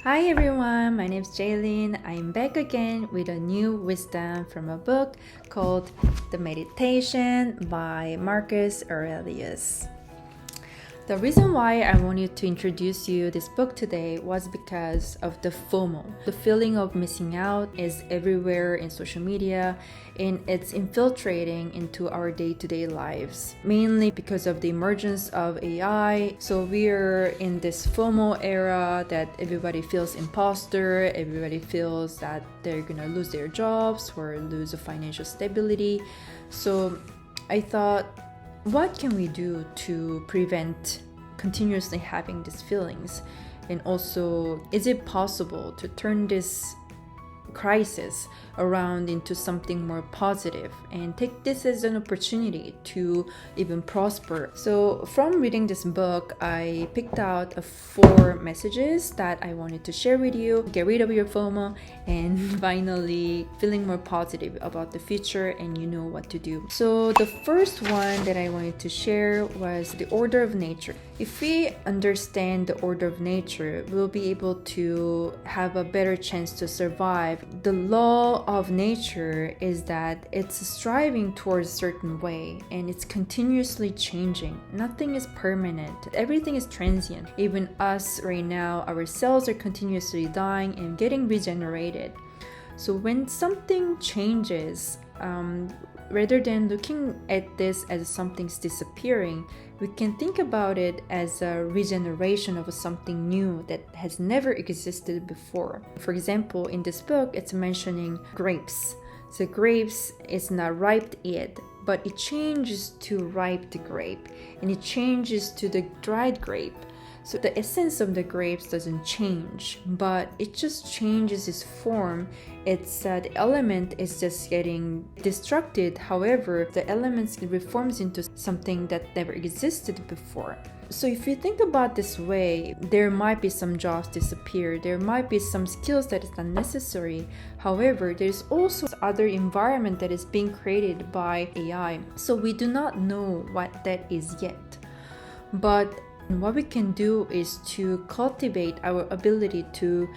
Hi everyone, my name is Jaylene. I'm back again with a new wisdom from a book called The Meditation by Marcus Aurelius. The reason why I wanted to introduce you this book today was because of the FOMO. The feeling of missing out is everywhere in social media and it's infiltrating into our day-to-day lives, mainly because of the emergence of AI. So we're in this FOMO era that everybody feels imposter, everybody feels that they're gonna lose their jobs or lose financial stability. So I thought, what can we do to prevent continuously having these feelings? And also, is it possible to turn this crisis around into something more positive and take this as an opportunity to even prosper? So from reading this book, I picked out 4 messages that I wanted to share with you. Get rid of your FOMO and finally feeling more positive about the future and you know what to do. So the first one that I wanted to share was the order of nature. If we understand the order of nature, we'll be able to have a better chance to survive. The law of nature is that it's striving towards a certain way and it's continuously changing. Nothing is permanent. Everything is transient. Even us right now, our cells are continuously dying and getting regenerated. So when something changes, rather than looking at this as something's disappearing, we can think about it as a regeneration of something new that has never existed before. For example, in this book, it's mentioning grapes. So grapes is not ripe yet, but it changes to ripe grape and it changes to the dried grape. So the essence of the grapes doesn't change, but it just changes its form. It's the element is just getting destructed. However, the elements reforms into something that never existed before. So if you think about this way, there might be some jobs disappear. There might be some skills that is unnecessary. However, there's also other environment that is being created by AI. So we do not know what that is yet. But what we can do is to cultivate our ability to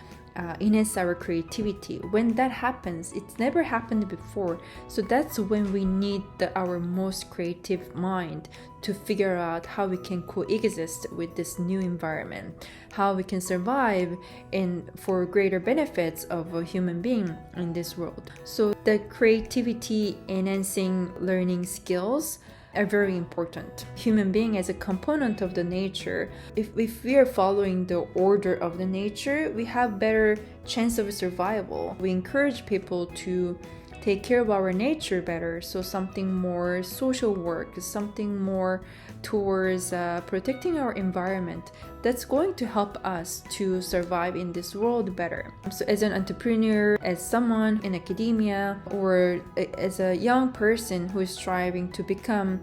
enhance our creativity. When that happens, it's never happened before. So that's when we need our most creative mind to figure out how we can coexist with this new environment, how we can survive and for greater benefits of a human being in this world. So the creativity enhancing learning skills are very important. Human being as a component of the nature, if we are following the order of the nature, we have better chance of survival. We encourage people to take care of our nature better, so something more social work, something more towards protecting our environment, that's going to help us to survive in this world better. So as an entrepreneur, as someone in academia, or as a young person who is striving to become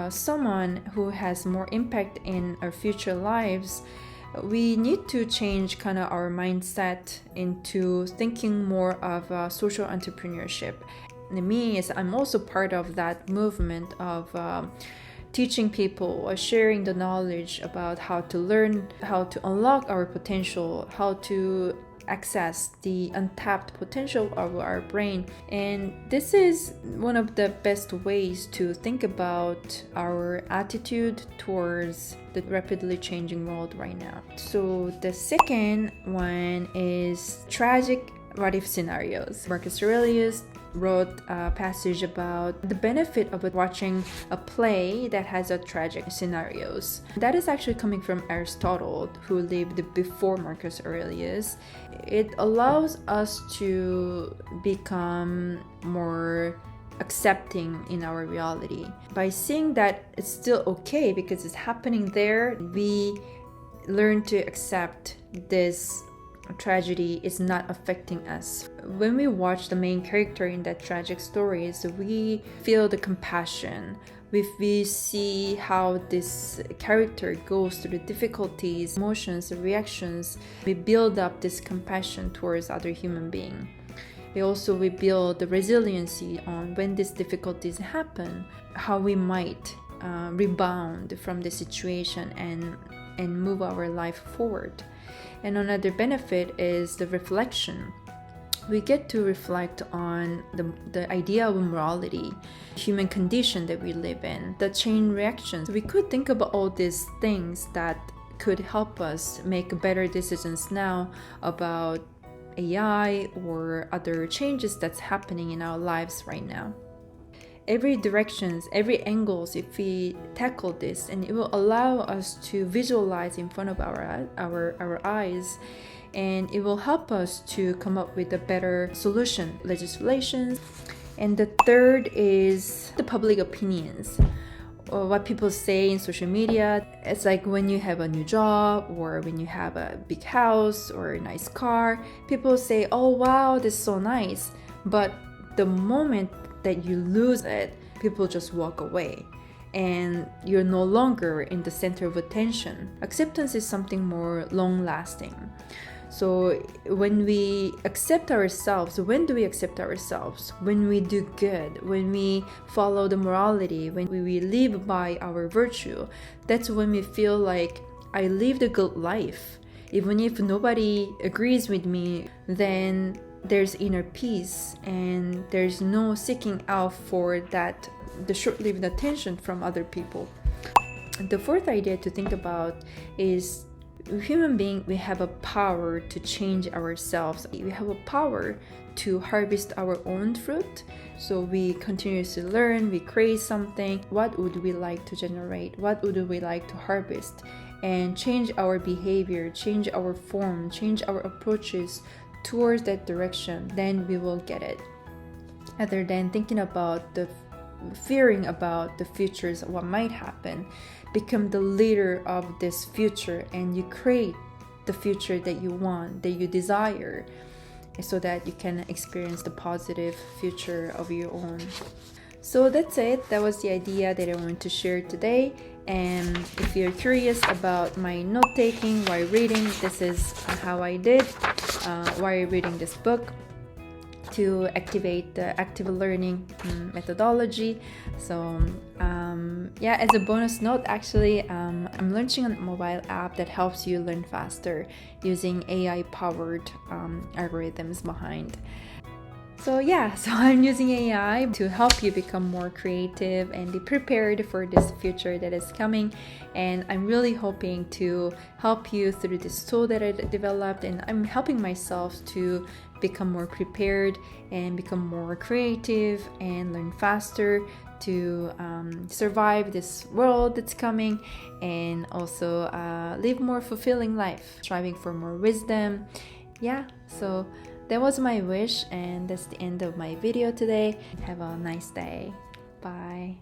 someone who has more impact in our future lives, we need to change kind of our mindset into thinking more of social entrepreneurship. And me, is I'm also part of that movement of teaching people, sharing the knowledge about how to learn, how to unlock our potential, how to access the untapped potential of our brain. And this is one of the best ways to think about our attitude towards the rapidly changing world right now. So the second one is tragic what if scenarios. Marcus Aurelius wrote a passage about the benefit of watching a play that has a tragic scenarios. That is actually coming from Aristotle, who lived before Marcus Aurelius. It allows us to become more accepting in our reality. By seeing that it's still okay because it's happening there, we learn to accept this tragedy is not affecting us. When we watch the main character in that tragic stories, we feel the compassion. We see how this character goes through the difficulties, emotions, reactions. We build up this compassion towards other human being. We build the resiliency on when these difficulties happen, how we might rebound from the situation and move our life forward. And another benefit is the reflection. We get to reflect on the idea of morality, human condition that we live in, the chain reactions. We could think about all these things that could help us make better decisions now about AI or other changes that's happening in our lives right now. Every directions, every angles, if we tackle this, and it will allow us to visualize in front of our eyes, and it will help us to come up with a better solution, legislation. And the third is the public opinions, or what people say in social media. It's like when you have a new job or when you have a big house or a nice car, people say, oh wow, this is so nice. But the moment that you lose it, people just walk away and you're no longer in the center of attention. Acceptance is something more long lasting. So when we accept ourselves, when do we accept ourselves? When we do good, when we follow the morality, when we live by our virtue, that's when we feel like I lived a good life. Even if nobody agrees with me, then there's inner peace and there's no seeking out for that, the short-lived attention from other people. And the fourth idea to think about is human being, we have a power to change ourselves. We have a power to harvest our own fruit. So we continuously learn, we create something. What would we like to generate? What would we like to harvest? And change our behavior, change our form, change our approaches towards that direction. Then we will get it. Other than thinking about the fearing about the futures, what might happen, become the leader of this future and you create the future that you want, that you desire, so that you can experience the positive future of your own. So that's it. That was the idea that I wanted to share today. And if you're curious about my note-taking while reading, this is how I did while reading this book to activate the active learning methodology. So yeah, as a bonus note, actually I'm launching a mobile app that helps you learn faster using AI powered algorithms behind. So yeah, so I'm using AI to help you become more creative and be prepared for this future that is coming. And I'm really hoping to help you through this tool that I developed, and I'm helping myself to become more prepared and become more creative and learn faster to survive this world that's coming, and also live more fulfilling life, striving for more wisdom. Yeah, so that was my wish, and that's the end of my video today. Have a nice day. Bye.